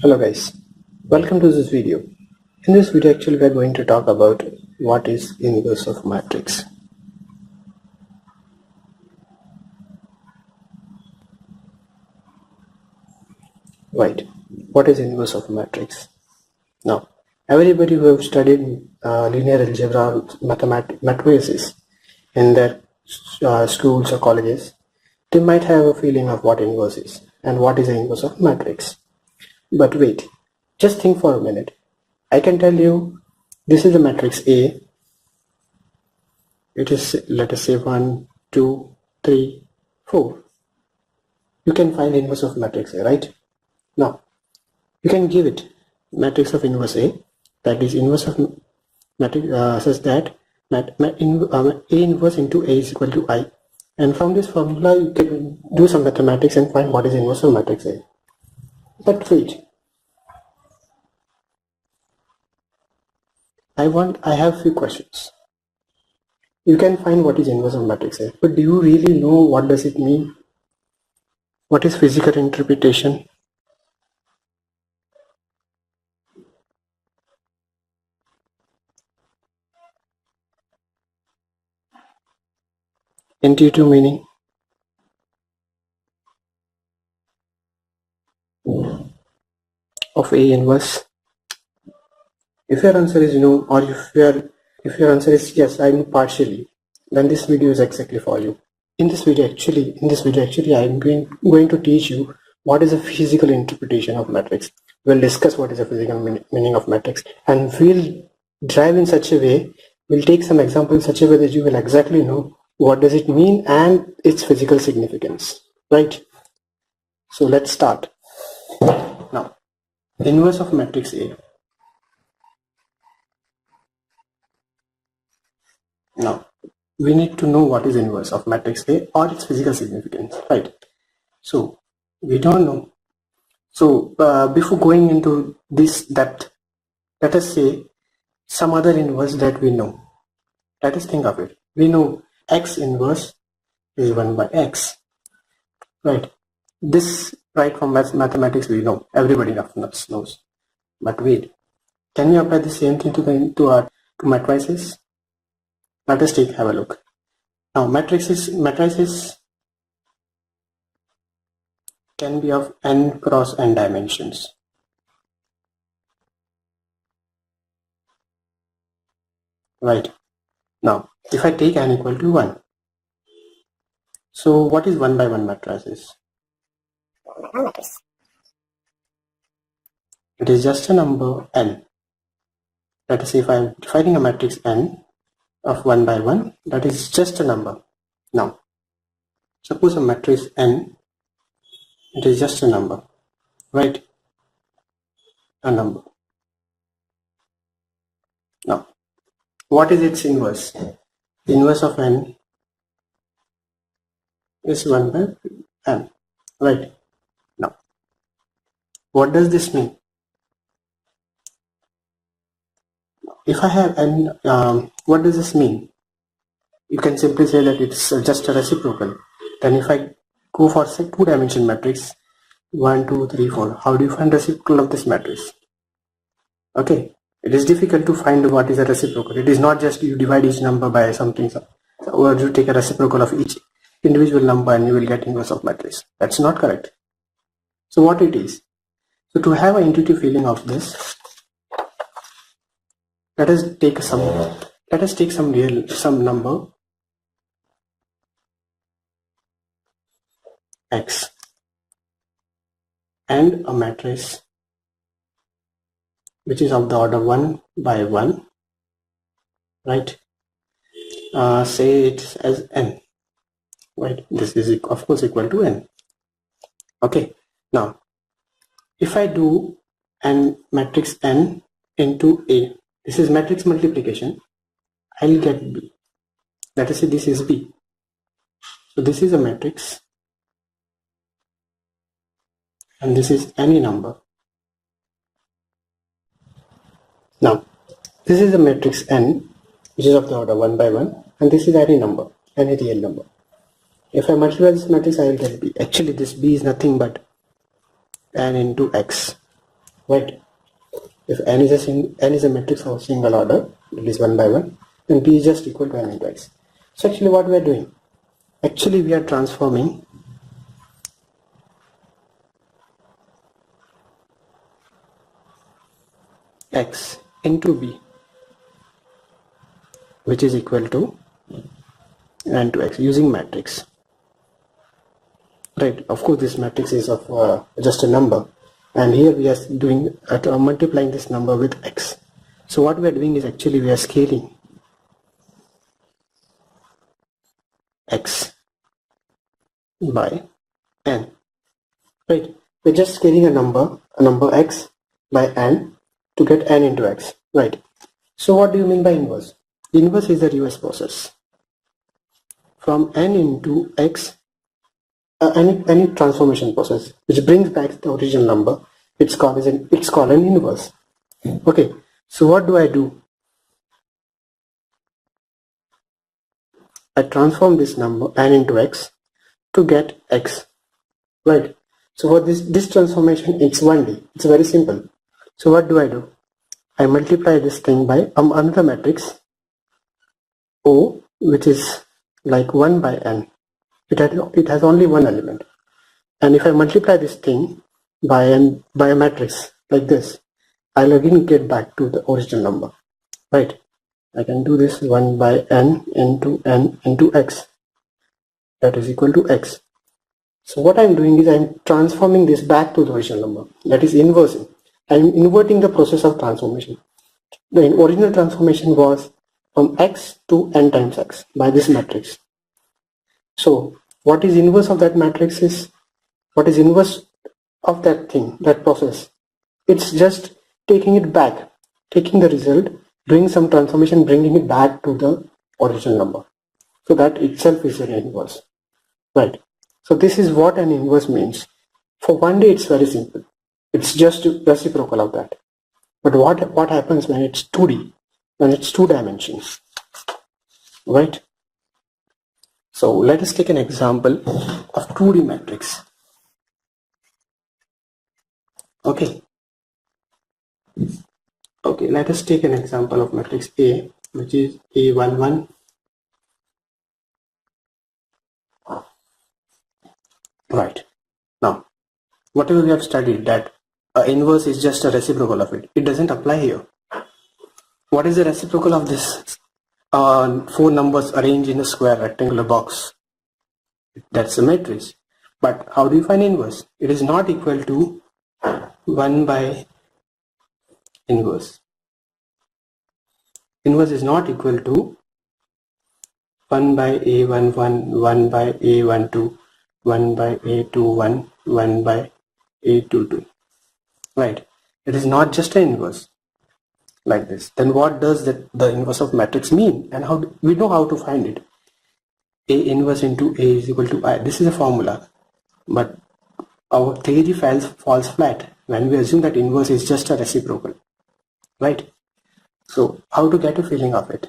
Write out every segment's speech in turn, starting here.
Hello guys, welcome to this video. In this video actually we are going to talk about what is inverse of matrix. Right, what is inverse of matrix? Now, everybody who have studied linear algebra or matrices in their schools or colleges, they might have a feeling of what inverse is and what is the inverse of matrix. But wait, just think for a minute. I can tell you this is the matrix A. It is, let us say, 1, 2, 3, 4. You can find inverse of matrix A, right? Now, you can give it matrix of inverse A, that is inverse of matrix such that A inverse into A is equal to I. And from this formula, you can do some mathematics and find what is inverse of matrix A. But wait, I have few questions. You can find what is inverse of matrix A, but do you really know what does it mean? What is physical interpretation? Intuitive meaning? Of A inverse? If your answer is no, or if your answer is yes, I know partially, then this video is exactly for you. In this video actually I am going to teach you what is a physical interpretation of matrix. We'll discuss what is the physical meaning of matrix, and we'll drive in such a way, we'll take some examples in such a way that you will exactly know what does it mean and its physical significance, right? So let's start. Now, inverse of matrix A. Now, we need to know what is inverse of matrix A or its physical significance, right? So, we don't know. So, before going into this depth, let us say some other inverse that we know. Let us think of it. We know x inverse is 1 by x, right? This, right, from mathematics we know. Everybody knows. But wait, can we apply the same thing to matrices? Let us have a look. Now, matrices can be of n cross n dimensions. Right. Now, if I take n equal to 1, so what is 1 by 1 matrices? It is just a number n. Let us say if I am defining a matrix n of 1 by 1, that is just a number. Now, suppose a matrix n, it is just a number, right? A number. Now, what is its inverse? The inverse of n is 1 by n, right? Now, what does this mean? If I have n, what does this mean? You can simply say that it's just a reciprocal. Then if I go for say 2-dimensional matrix, 1, 2, 3, 4, how do you find reciprocal of this matrix? Okay, it is difficult to find what is a reciprocal. It is not just you divide each number by something, or you take a reciprocal of each individual number and you will get inverse of matrix. That's not correct. So what it is? So to have an intuitive feeling of this, let us take some number x and a matrix which is of the order 1 by 1, right? Say it as n, right? This is of course equal to n. Okay, now if I do n matrix n into A, this is matrix multiplication, I'll get B. Let us say this is B. So this is a matrix and this is any number. Now, this is a matrix n which is of the order 1 by 1, and this is any number, any real number. If I multiply this matrix, I will get B. Actually, this B is nothing but n into x. right? If n is a matrix of single order, that is 1 by 1, then p is just equal to n into x. So actually what we are doing, actually we are transforming x into b, which is equal to n to x using matrix, right? Of course this matrix is of just a number, and here we are doing multiplying this number with x. So what we are doing is actually we are scaling x by n, right? We're just scaling a number x by n to get n into x, right? So what do you mean by inverse? Inverse is the reverse process from n into x, any transformation process which brings back the original number. It's called an inverse. Okay, so what do? I transform this number n into x to get x, right? So for this transformation, it's 1D. It's very simple. So what do? I multiply this thing by another matrix O, which is like 1 by n. It has only one element. And if I multiply this thing by a matrix like this, I'll again get back to the original number, right? I can do this 1 by n into x, that is equal to x. So what I'm doing is I'm transforming this back to the original number, that is inversing. I'm inverting the process of transformation. The original transformation was from x to n times x by this matrix. So what is inverse of that matrix is, what is inverse of that thing, that process? It's just taking it back, taking the result, doing some transformation, bringing it back to the original number. So that itself is an inverse, right? So this is what an inverse means. For 1D it's very simple. It's just reciprocal of that. But what happens when it's 2D, when it's 2 dimensions, right? So let us take an example of 2D matrix. Okay, let us take an example of matrix A, which is A11. Right. Now, whatever we have studied, that inverse is just a reciprocal of it. It doesn't apply here. What is the reciprocal of this 4 numbers arranged in a square rectangular box? That's a matrix. But how do you find inverse? It is not equal to 1 by inverse. Inverse is not equal to 1 by A11, 1 by A12, 1 by A21, 1 by A22. Right? It is not just an inverse like this. Then what does the inverse of matrix mean, and how we know how to find it? A inverse into A is equal to I. This is a formula, but our theory falls flat when we assume that inverse is just a reciprocal, right? So how to get a feeling of it?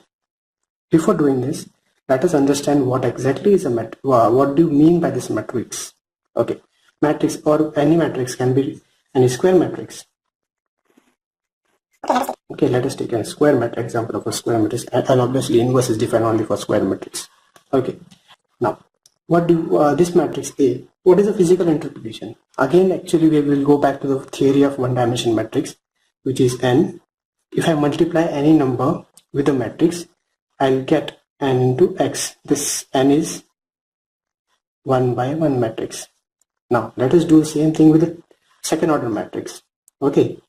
Before doing this, let us understand what exactly is a matrix. What do you mean by this matrix? Okay, matrix, or any matrix, can be any square matrix. Okay, let us take a example of a square matrix, and obviously inverse is defined only for square matrix. Okay, now what do this matrix A? What is the physical interpretation? Again, actually we will go back to the theory of one-dimensional matrix, which is n. If I multiply any number with a matrix, I'll get n into x. This n is 1 by 1 matrix. Now let us do the same thing with the second order matrix. Okay,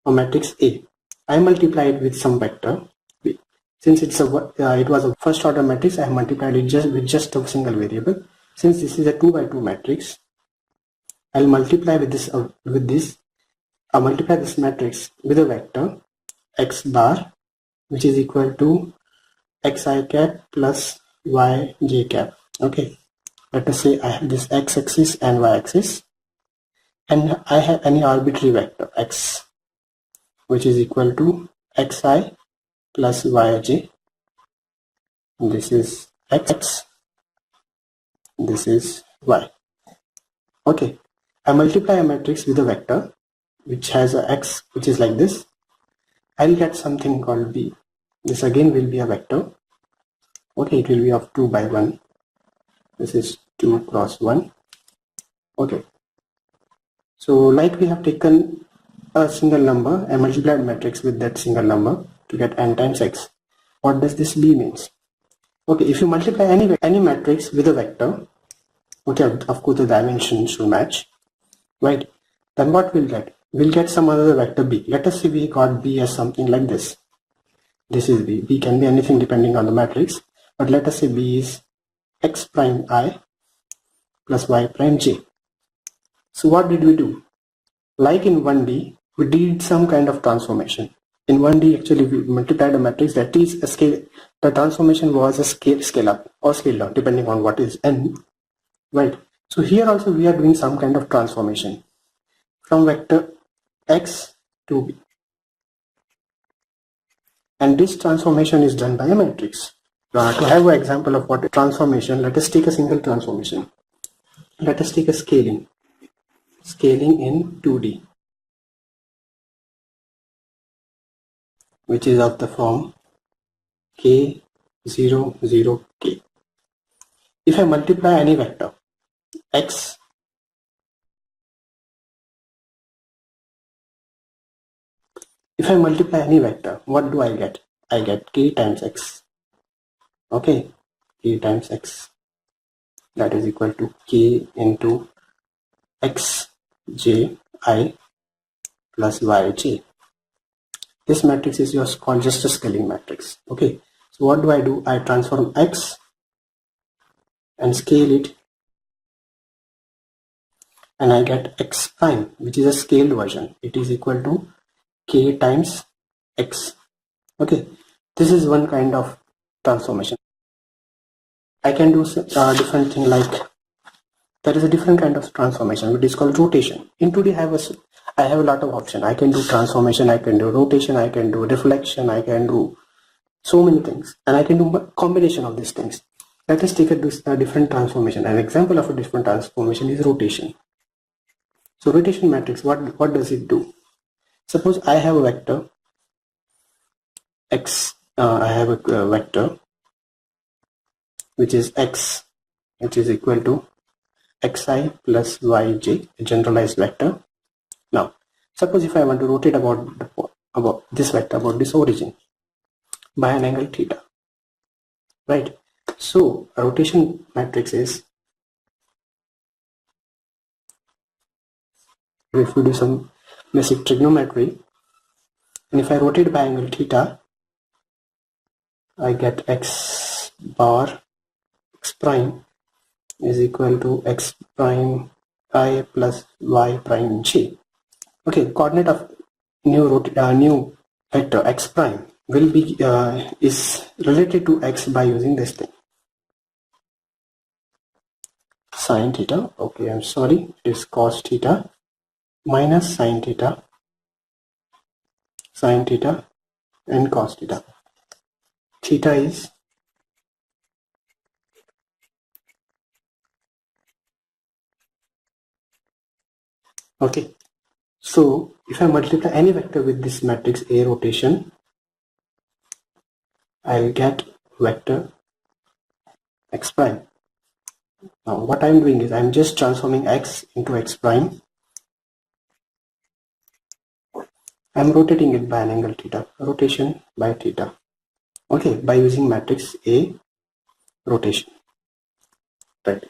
a matrix A. I multiply it with some vector. Since it was a first order matrix, I have multiplied it with just a single variable. Since this is a 2 by 2 matrix, I'll multiply with this. I'll multiply this matrix with a vector x bar, which is equal to xi cap plus yj cap. Okay, let us say I have this x-axis and y-axis, and I have any arbitrary vector x, which is equal to xi plus yj. This is x, this is y. Okay, I multiply a matrix with a vector, which has a x which is like this, I'll get something called b. This again will be a vector. Okay, it will be of 2 by 1. This is 2 cross 1. Okay, so like we have taken a single number and multiplied matrix with that single number to get n times x. What does this b means? Okay, if you multiply any matrix with a vector, okay, of course the dimensions should match, right? Then what we'll get? We'll get some other vector b. Let us say we got b as something like this. This is b. B can be anything depending on the matrix, but let us say b is x prime I plus y prime j. So what did we do? Like in 1D, we did some kind of transformation. In 1D, actually, we multiplied a matrix that is a scale. The transformation was a scale up or scale down, depending on what is n, right? So here also we are doing some kind of transformation from vector x to b. And this transformation is done by a matrix. To have an example of what a transformation, let us take a single transformation. Let us take a scaling in 2D, which is of the form k 0 0 k. If I multiply any vector x, what do I get? I get k times x. Okay, k times x, that is equal to k into x j I plus y j. This matrix is called just a scaling matrix. Okay, so what do? I transform x and scale it, and I get x prime, which is a scaled version. It is equal to k times x. Okay, this is one kind of transformation. I can do different thing, like there is a different kind of transformation which is called rotation. In 2D I have a lot of options. I can do transformation, I can do rotation, I can do reflection, I can do so many things, and I can do a combination of these things. Let us take a different transformation. An example of a different transformation is rotation. So rotation matrix, what does it do? Suppose I have a vector x, I have a vector which is x, which is equal to xi plus yj, a generalized vector. Now, suppose if I want to rotate about this vector, about this origin, by an angle theta, right? So a rotation matrix is, if we do some basic trigonometry, and if I rotate by angle theta, I get x bar x prime is equal to x prime I plus y prime j. Okay, coordinate of new vector x prime will be is related to x by using this thing, sine theta. Okay, I'm sorry, it is cos theta minus sine theta and cos theta. Theta is okay. So if I multiply any vector with this matrix A rotation, I'll get vector x prime. Now what I'm doing is I'm just transforming x into x prime. I'm rotating it by an angle theta, rotation by theta. Okay, by using matrix A rotation, right?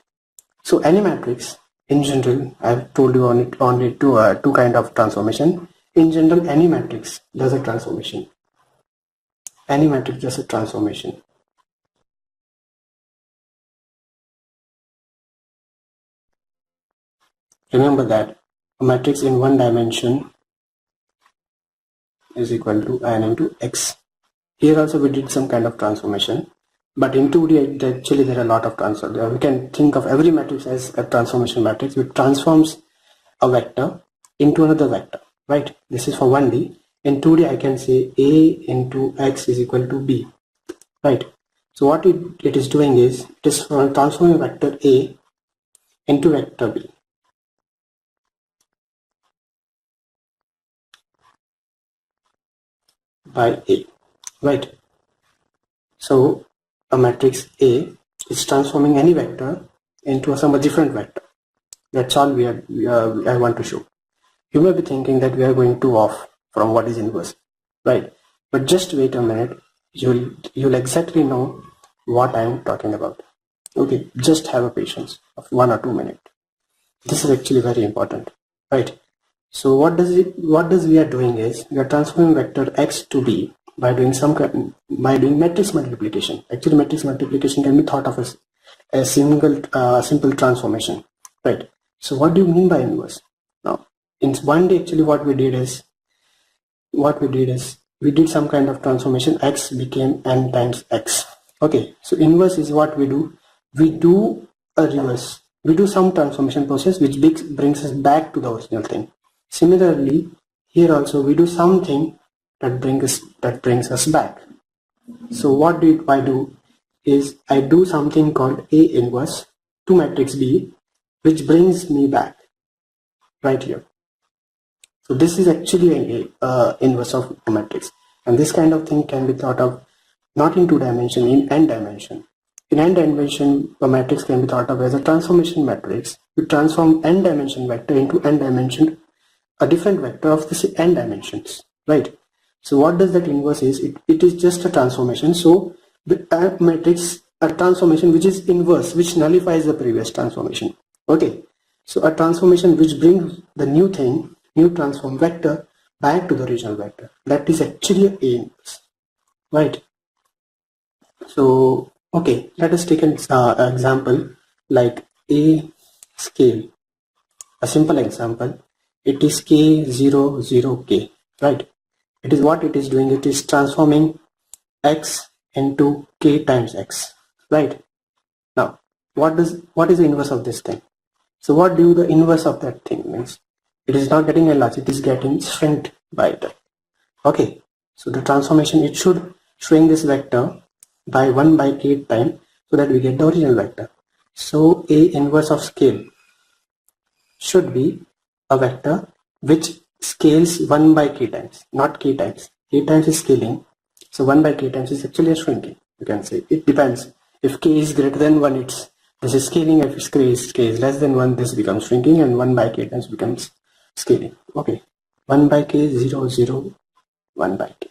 So any matrix, in general, I've told you only two kind of transformation. In general, any matrix does a transformation. Any matrix does a transformation. Remember that a matrix in one dimension is equal to n into x. Here also we did some kind of transformation, but in 2D actually there are a lot of transformations. We can think of every matrix as a transformation matrix which transforms a vector into another vector, right? This is for 1D. In 2D I can say A into x is equal to b, right? So what it is doing is it is transforming vector A into vector b. by A, right? So a matrix A is transforming any vector into some different vector. That's all I want to show. You may be thinking that we are going too off from what is inverse, right? But just wait a minute. You'll exactly know what I am talking about. Okay, just have a patience of 1 or 2 minutes. This is actually very important, right? So what we are doing is we are transforming vector x to b by doing matrix multiplication. Actually, matrix multiplication can be thought of as a simple transformation, right? So what do you mean by inverse? Now, in one day, actually, what we did is we did some kind of transformation. X became n times x. Okay, so inverse is what we do. We do a reverse. We do some transformation process which brings us back to the original thing. Similarly, here also we do something that brings us back. So what did I do is I do something called A inverse to matrix B, which brings me back right here. So this is actually a inverse of a matrix, and this kind of thing can be thought of not in 2 dimension, in n dimension. In n dimension, a matrix can be thought of as a transformation matrix. We transform n dimension vector into n dimension, a different vector of this n dimensions, right? So what does that inverse is? It is just a transformation. So the matrix, a transformation which is inverse, which nullifies the previous transformation. Okay, so a transformation which brings the new transform vector back to the original vector. That is actually a inverse, right? So okay, let us take an example like a scale. A simple example. It is k0, 0, k, right? It is what it is doing. It is transforming x into k times x, right? Now, what is the inverse of this thing? So what do the inverse of that thing means? It is not getting enlarged, it is getting shrinked by it. Okay, so the transformation, it should shrink this vector by 1 by k time so that we get the original vector. So A inverse of scale should be a vector which scales 1 by k times, not k times. K times is scaling, so 1 by k times is actually a shrinking. You can say it depends. If k is greater than 1, this is scaling. If k is less than 1, this becomes shrinking, and 1 by k times becomes scaling. Okay, 1 by k, 0, 0, 1 by k.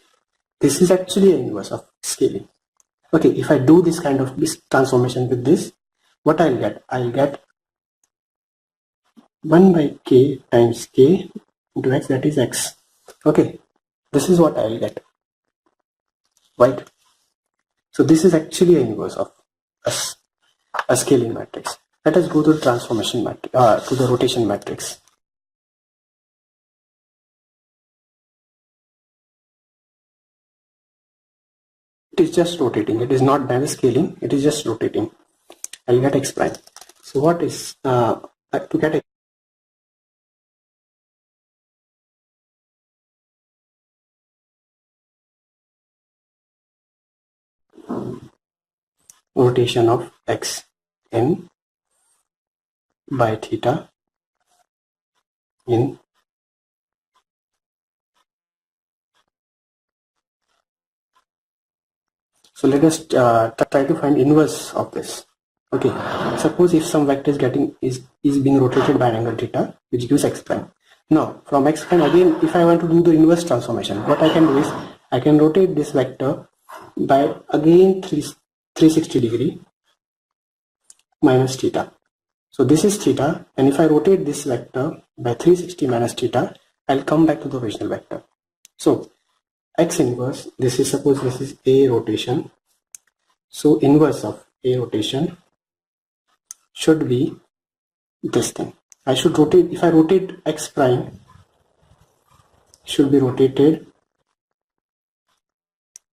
This is actually an inverse of scaling. Okay, if I do this kind of transformation with this, what I'll get? I'll get 1 by k times k into x, that is x. Okay, this is what I'll get, right? So this is actually an inverse of a scaling matrix. Let us go to the transformation matrix, to the rotation matrix. It is just rotating. It is not never scaling. It is just rotating. I'll get x prime. So what is to get x? Rotation of x in by theta in so let us try to find inverse of this. Okay, suppose if some vector is being rotated by an angle theta, which gives x prime. Now from x prime, again, if I want to do the inverse transformation, what I can do is I can rotate this vector by again 360 degree minus theta. So this is theta, and if I rotate this vector by 360 minus theta, I'll come back to the original vector. So x inverse, suppose this is a rotation. So inverse of a rotation should be this thing. I should rotate, if I rotate x prime, should be rotated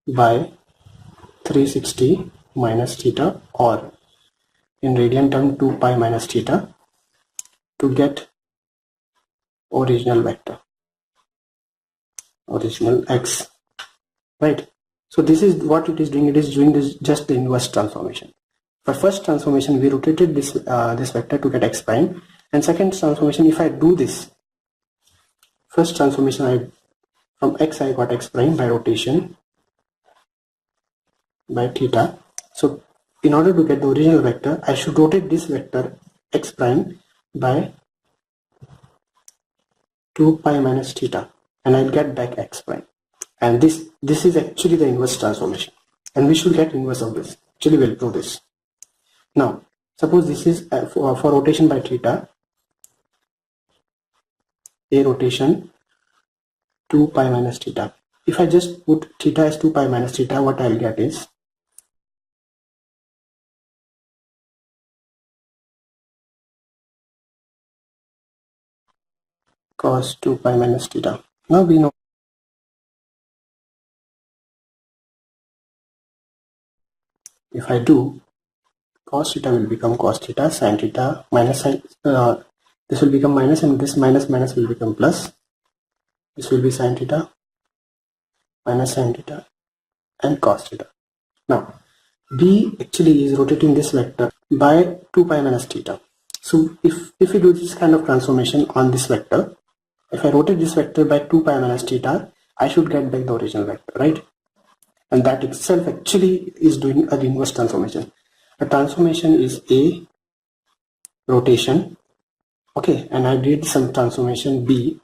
by 360 minus theta, or in radian term 2 pi minus theta, to get original vector, original x, right? So this is what it is doing. It is doing this just the inverse transformation. For first transformation, we rotated this vector to get x prime, and second transformation, if I do this first transformation, from x I got x prime by rotation by theta. So in order to get the original vector, I should rotate this vector x prime by 2 pi minus theta, and I'll get back x prime. And this is actually the inverse transformation, and we should get inverse of this. Actually, we'll prove this. Now, suppose this is for rotation by theta, a rotation 2 pi minus theta. If I just put theta as 2 pi minus theta, what I'll get is cos 2 pi minus theta. Now we know if I do, cos theta will become cos theta, sin theta minus sin, this will become minus, and this minus minus will become plus. This will be sin theta minus sin theta and cos theta. Now B actually is rotating this vector by 2 pi minus theta. So if we do this kind of transformation on this vector, if I rotate this vector by 2 pi minus theta, I should get back the original vector, right? And that itself actually is doing an inverse transformation. A transformation is a rotation, okay, and I did some transformation B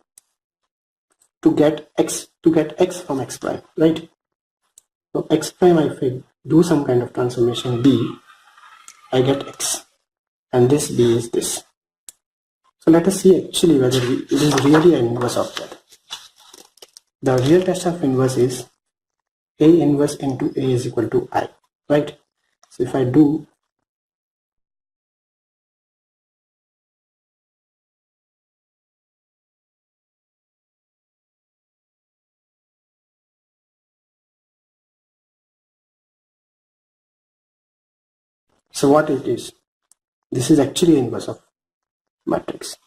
to get x from x prime, right? So x prime, if I do some kind of transformation B, I get x, and this B is this. So let us see actually whether it is really an inverse of that. The real test of inverse is A inverse into A is equal to I, right? So if I do so what it is, this is actually inverse of matrix,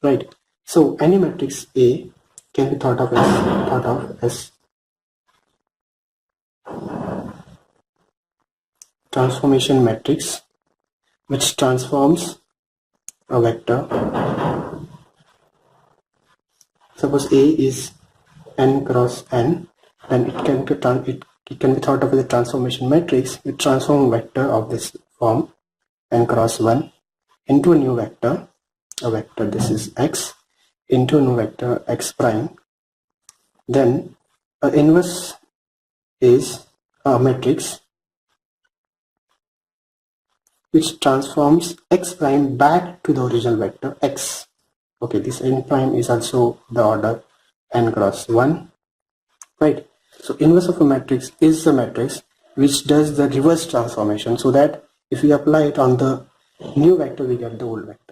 right? So any matrix A can be thought of as transformation matrix which transforms a vector. Suppose A is n cross n, then it can be thought of as a transformation matrix which transforms a vector of this form n cross 1 into a new vector, a vector this is x, into a new vector x prime. Then inverse is a matrix which transforms x prime back to the original vector x. Okay, this n prime is also the order n cross 1, right? So inverse of a matrix is a matrix which does the reverse transformation, so that if we apply it on the new vector, we get the old vector.